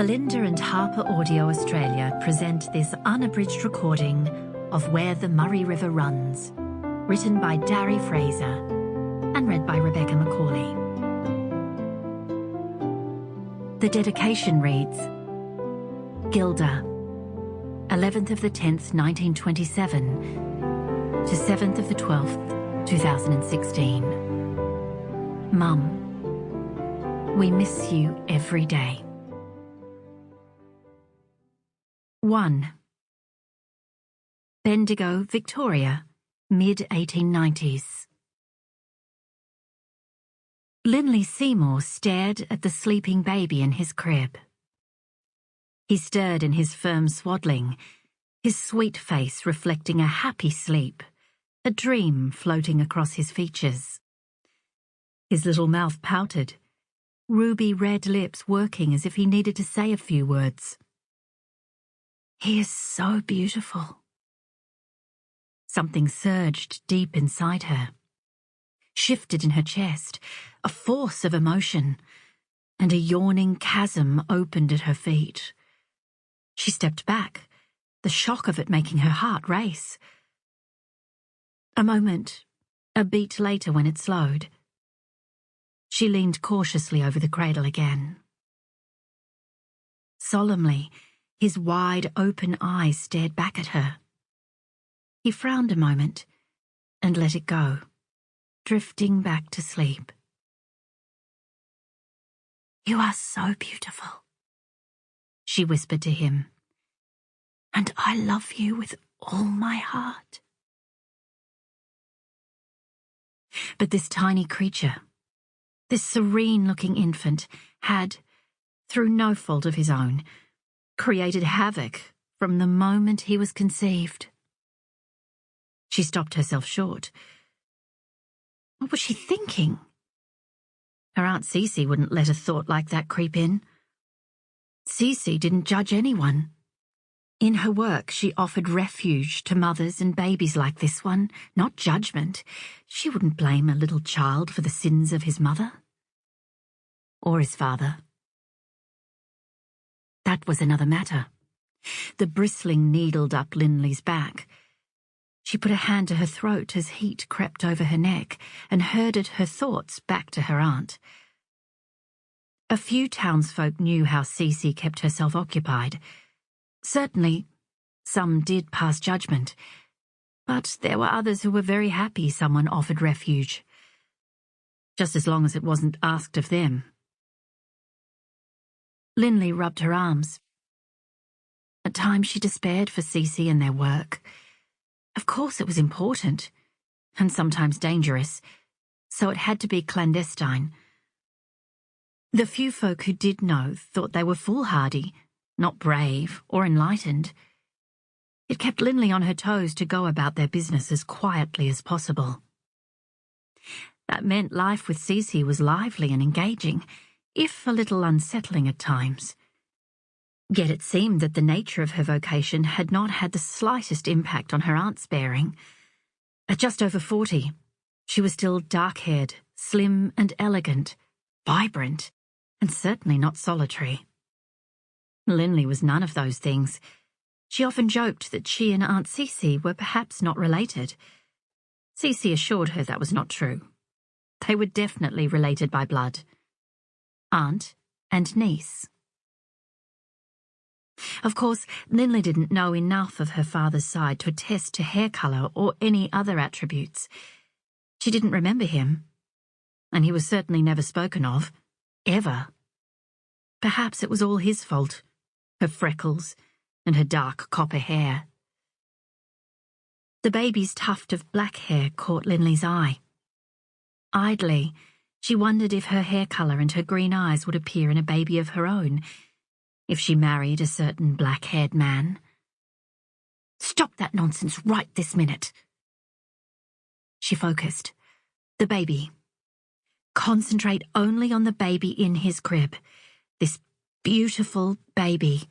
Belinda and HarperAudio Australia present this unabridged recording of Where the Murray River Runs, written by Darry Fraser and read by Rebecca Macauley. The dedication reads, Gilda, 11th of the 10th, 1927 to 7th of the 12th, 2016. Mum, we miss you every day. 1. Bendigo, Victoria, mid-1890s. Linley Seymour stared at the sleeping baby in his crib. He stirred in his firm swaddling, his sweet face reflecting a happy sleep, a dream floating across his features. His little mouth pouted, ruby red lips working as if he needed to say a few words. He is so beautiful. Something surged deep inside her, shifted in her chest, a force of emotion, and a yawning chasm opened at her feet. She stepped back, the shock of it making her heart race. A moment, a beat later when it slowed. She leaned cautiously over the cradle again. Solemnly, his wide open eyes stared back at her. He frowned a moment and let it go, drifting back to sleep. You are so beautiful, she whispered to him, and I love you with all my heart. But this tiny creature, this serene-looking infant, had, through no fault of his own, created havoc from the moment he was conceived. She stopped herself short. What was she thinking? Her Aunt Cee Cee wouldn't let a thought like that creep in. Cee Cee didn't judge anyone. In her work, she offered refuge to mothers and babies like this one, not judgment. She wouldn't blame a little child for the sins of his mother. Or his father. That was another matter. The bristling needled up Linley's back. She put a hand to her throat as heat crept over her neck and herded her thoughts back to her aunt. A few townsfolk knew how Cee Cee kept herself occupied. Certainly, some did pass judgment, but there were others who were very happy someone offered refuge, just as long as it wasn't asked of them. Linley rubbed her arms. At times she despaired for Cee Cee and their work. Of course it was important, and sometimes dangerous, so it had to be clandestine. The few folk who did know thought they were foolhardy, not brave or enlightened. It kept Linley on her toes to go about their business as quietly as possible. That meant life with Cee Cee was lively and engaging, if a little unsettling at times. Yet it seemed that the nature of her vocation had not had the slightest impact on her aunt's bearing. At just over 40, she was still dark-haired, slim and elegant, vibrant, and certainly not solitary. Linley was none of those things. She often joked that she and Aunt Cee Cee were perhaps not related. Cee Cee assured her that was not true. They were definitely related by blood. Aunt and niece. Of course, Linley didn't know enough of her father's side to attest to hair colour or any other attributes. She didn't remember him, and he was certainly never spoken of, ever. Perhaps it was all his fault, her freckles and her dark copper hair. The baby's tuft of black hair caught Linley's eye. Idly, she wondered if her hair colour and her green eyes would appear in a baby of her own, if she married a certain black-haired man. Stop that nonsense right this minute. She focused. The baby. Concentrate only on the baby in his crib. This beautiful baby.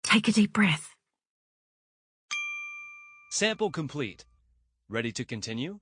Take a deep breath. Sample complete. Ready to continue?